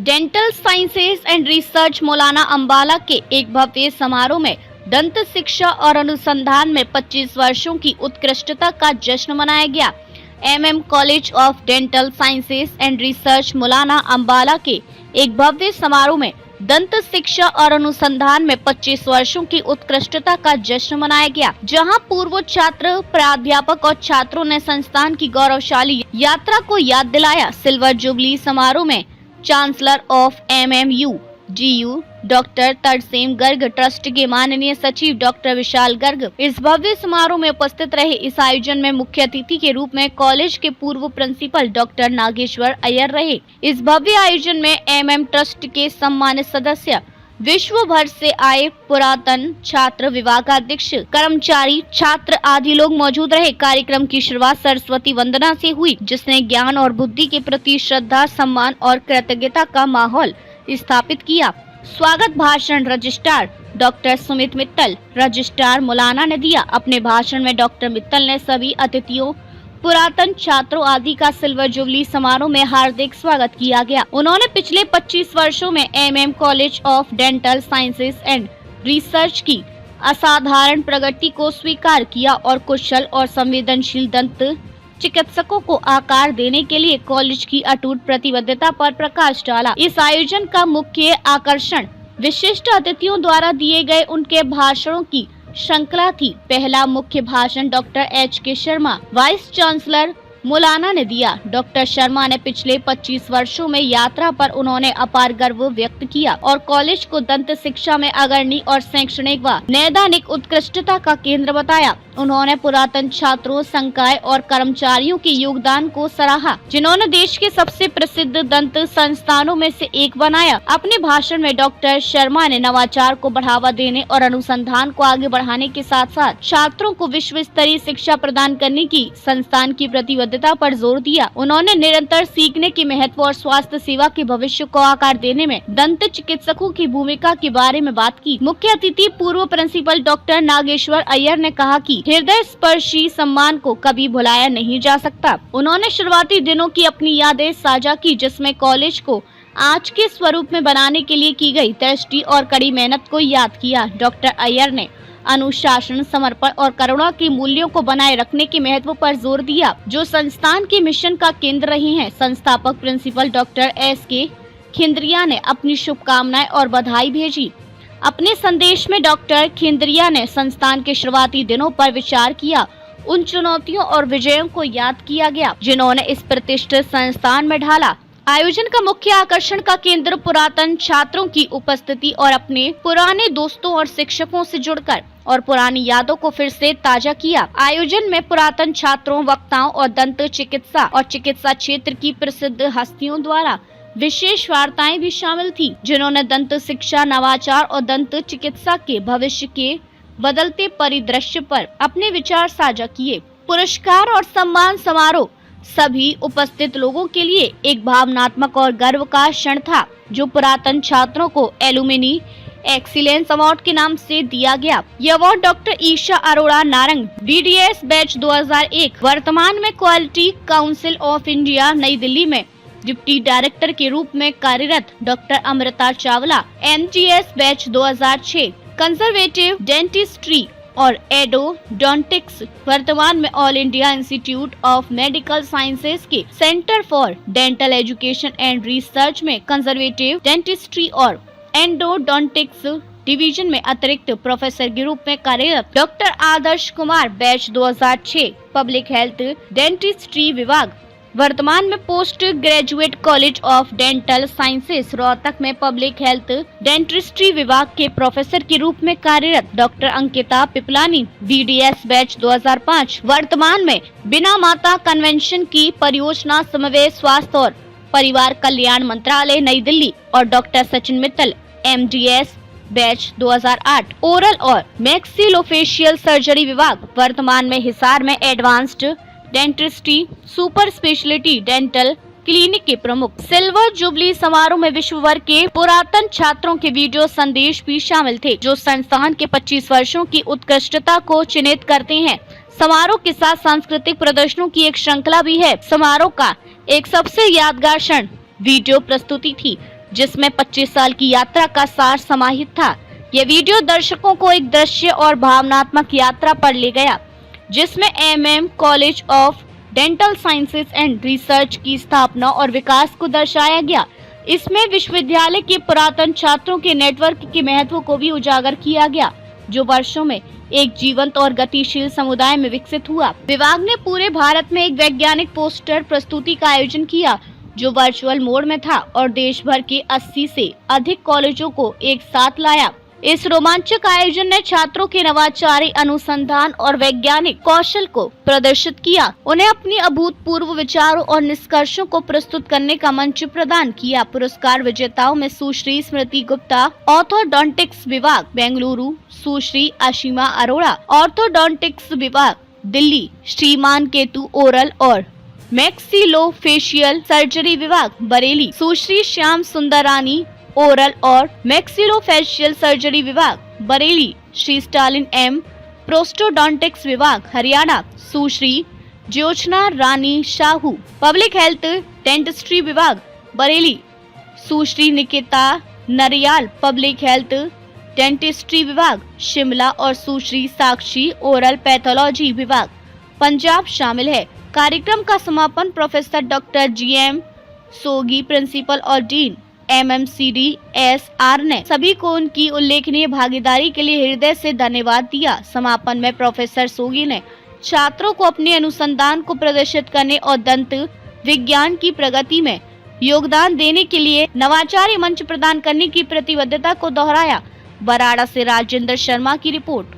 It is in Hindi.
डेंटल साइंसेज एंड रिसर्च मौलाना अंबाला के एक भव्य समारोह में दंत शिक्षा और अनुसंधान में 25 वर्षों की उत्कृष्टता का जश्न मनाया गया। MM college of dental sciences and research मौलाना अंबाला के एक भव्य समारोह में दंत शिक्षा और अनुसंधान में 25 वर्षों की उत्कृष्टता का जश्न मनाया गया, जहां पूर्व छात्र, प्राध्यापक और छात्रों ने संस्थान की गौरवशाली यात्रा को याद दिलाया। सिल्वर जुबली समारोह में chancellor of MMU GU doctor Tarsem Garg, trust के माननीय सचिव डॉक्टर विशाल गर्ग इस भव्य समारोह में उपस्थित रहे। इस आयोजन में मुख्य अतिथि के रूप में कॉलेज के पूर्व प्रिंसिपल डॉक्टर नागेश्वर अय्यर रहे। इस भव्य आयोजन में एमएम ट्रस्ट के सम्मानित सदस्य, विश्व भर से आए पुरातन छात्र, विभागाध्यक्ष, कर्मचारी, छात्र आदि लोग मौजूद रहे। कार्यक्रम की शुरुआत सरस्वती वंदना से हुई, जिसने ज्ञान और बुद्धि के प्रति श्रद्धा, सम्मान और कृतज्ञता का माहौल स्थापित किया। स्वागत भाषण registrar doctor Sumit Mittal, registrar मौलाना ने दिया। अपने भाषण में डॉक्टर मित्तल ने सभी अतिथियों, पुरातन छात्रों आदि का सिल्वर जुबली समारोह में हार्दिक स्वागत किया गया। उन्होंने पिछले 25 वर्षों में MM college of dental sciences and research की असाधारण प्रगति को स्वीकार किया और कुशल और संवेदनशील दंत चिकित्सकों को आकार देने के लिए कॉलेज की अटूट प्रतिबद्धता पर प्रकाश डाला। इस आयोजन का मुख्य आकर्षण विशिष्ट अतिथियों द्वारा दिए गए उनके भाषणों की श्रृंखला थी। पहला मुख्य भाषण doctor HK. Sharma, vice chancellor मौलाना ने दिया। डॉक्टर शर्मा ने पिछले 25 वर्षों में यात्रा पर उन्होंने अपार गर्व व्यक्त किया और कॉलेज को दंत शिक्षा में अग्रणी और शैक्षणिक व नैदानिक उत्कृष्टता का केंद्र बताया। उन्होंने पुरातन छात्रों, संकाय और कर्मचारियों के योगदान को सराहा, जिन्होंने देश के सबसे प्रसिद्ध दंत संस्थानों में से एक बनाया। अपने भाषण में डॉक्टर शर्मा ने नवाचार को बढ़ावा देने और अनुसंधान को आगे बढ़ाने के साथ साथ छात्रों को विश्व स्तरीय शिक्षा प्रदान करने की संस्थान की प्रतिबद्धता पर जोर दिया। उन्होंने निरंतर सीखने के महत्व और स्वास्थ्य सेवा के भविष्य को आकार देने में दंत चिकित्सकों की भूमिका के बारे में बात की। मुख्य अतिथि पूर्व प्रिंसिपल डॉक्टर नागेश्वर अय्यर ने कहा कि हृदय स्पर्शी सम्मान को कभी भुलाया नहीं जा सकता। उन्होंने शुरुआती दिनों की अपनी यादें साझा की, जिसमें कॉलेज को आज के स्वरूप में बनाने के लिए की गई दृष्टि और कड़ी मेहनत को याद किया। डॉक्टर अय्यर ने अनुशासन, समर्पण और करुणा के मूल्यों को बनाए रखने के महत्व पर जोर दिया, जो संस्थान के मिशन का केंद्र रही हैं। संस्थापक प्रिंसिपल डॉक्टर एस.के. खिंद्रिया ने अपनी शुभकामनाएं और बधाई भेजी। अपने संदेश में डॉक्टर खिंद्रिया ने संस्थान के शुरुआती दिनों पर विचार किया। उन चुनौतियों और विजयों को याद किया गया, जिन्होंने इस प्रतिष्ठित संस्थान में ढाला। आयोजन का मुख्य आकर्षण का केंद्र पुरातन छात्रों की उपस्थिति और अपने पुराने दोस्तों और शिक्षकों से जुड़कर और पुरानी यादों को फिर से ताजा किया। आयोजन में पुरातन छात्रों, वक्ताओं और दंत चिकित्सा और चिकित्सा क्षेत्र की प्रसिद्ध हस्तियों द्वारा विशेष वार्ताएं भी शामिल थी, जिन्होंने दंत शिक्षा, नवाचार और दंत चिकित्सा के भविष्य के बदलते परिदृश्य पर अपने विचार साझा किए। पुरस्कार और सम्मान समारोह सभी उपस्थित लोगों के लिए एक भावनात्मक और गर्व का क्षण था, जो पुरातन छात्रों को एलुमिनी एक्सीलेंस अवार्ड के नाम से दिया गया। यह award doctor Isha Arora Narang, BDS batch 2001, वर्तमान में क्वालिटी काउंसिल ऑफ इंडिया नई दिल्ली में डिप्टी डायरेक्टर के रूप में कार्यरत doctor Amrita Chawla, MDS batch 2006, conservative dentistry और एडोडोंटिक्स, वर्तमान में all India institute of medical sciences के centre for dental education and research में कंजर्वेटिव डेंटिस्ट्री और एंडोडोंटिक्स डिवीजन में अतिरिक्त प्रोफेसर के रूप में कार्यरत doctor Adarsh Kumar, batch 2006, public health dentistry विभाग, वर्तमान में post graduate college of dental sciences Rohtak में पब्लिक हेल्थ डेंटिस्ट्री विभाग के प्रोफेसर के रूप में कार्यरत doctor Ankita Piplani, BDS batch 2005, वर्तमान में बिना माता कन्वेंशन की परियोजना समन्वय स्वास्थ्य और परिवार कल्याण मंत्रालय नई दिल्ली, और doctor Sachin Mittal, MDS batch 2008, oral और मैक्सिलोफेशियल सर्जरी विभाग, वर्तमान में हिसार में advanced dentistry super speciality dental clinic के प्रमुख। सिल्वर जुबली समारोह में विश्व भर के पुरातन छात्रों के वीडियो संदेश भी शामिल थे, जो संस्थान के 25 वर्षों की उत्कृष्टता को चिन्हित करते हैं। समारोह के साथ सांस्कृतिक प्रदर्शनों की एक श्रृंखला भी है। समारोह का एक सबसे यादगार क्षण वीडियो प्रस्तुति थी, जिसमें 25 साल की यात्रा का सार समाहित था। ये वीडियो दर्शकों को एक दृश्य और भावनात्मक यात्रा पर ले गया, जिसमें MM college of dental sciences and research की स्थापना और विकास को दर्शाया गया। इसमें विश्वविद्यालय के पुरातन छात्रों के नेटवर्क के महत्व को भी उजागर किया गया, जो वर्षों में एक जीवंत और गतिशील समुदाय में विकसित हुआ। विभाग ने पूरे भारत में एक वैज्ञानिक पोस्टर प्रस्तुति का आयोजन किया, जो वर्चुअल मोड में था और देश भर के 80 से अधिक कॉलेजों को एक साथ लाया। इस रोमांचक आयोजन ने छात्रों के नवाचारी अनुसंधान और वैज्ञानिक कौशल को प्रदर्शित किया, उन्हें अपनी अभूतपूर्व विचारों और निष्कर्षों को प्रस्तुत करने का मंच प्रदान किया। पुरस्कार विजेताओं में सुश्री स्मृति गुप्ता, ऑर्थोडोंटिक्स विभाग बेंगलुरु, सुश्री अशीमा अरोड़ा, ऑर्थोडोंटिक्स विभाग दिल्ली, श्रीमान केतु ओरल और मैक्सिलोफेशियल सर्जरी विभाग बरेली, सुश्री श्याम सुंदरानी ओरल और मैक्सिलोफेशियल सर्जरी विभाग Bareilly, Shri Stalin M prosthodontics विभाग Haryana, Sushri Jyotsna Rani Sahu public health dentistry विभाग Bareilly, Sushri Nikita Nariyal public health dentistry विभाग शिमला और सुश्री साक्षी ओरल पैथोलॉजी विभाग पंजाब शामिल है। कार्यक्रम का समापन प्रोफेसर डॉक्टर जीएम सोगी, प्रिंसिपल और डीन MMCDSR ने सभी को उनकी उल्लेखनीय भागीदारी के लिए हृदय से धन्यवाद दिया। समापन में प्रोफेसर सोगी ने छात्रों को अपने अनुसंधान को प्रदर्शित करने और दंत विज्ञान की प्रगति में योगदान देने के लिए नवाचारी मंच प्रदान करने की प्रतिबद्धता को दोहराया। बराड़ा से राजेंद्र शर्मा की रिपोर्ट।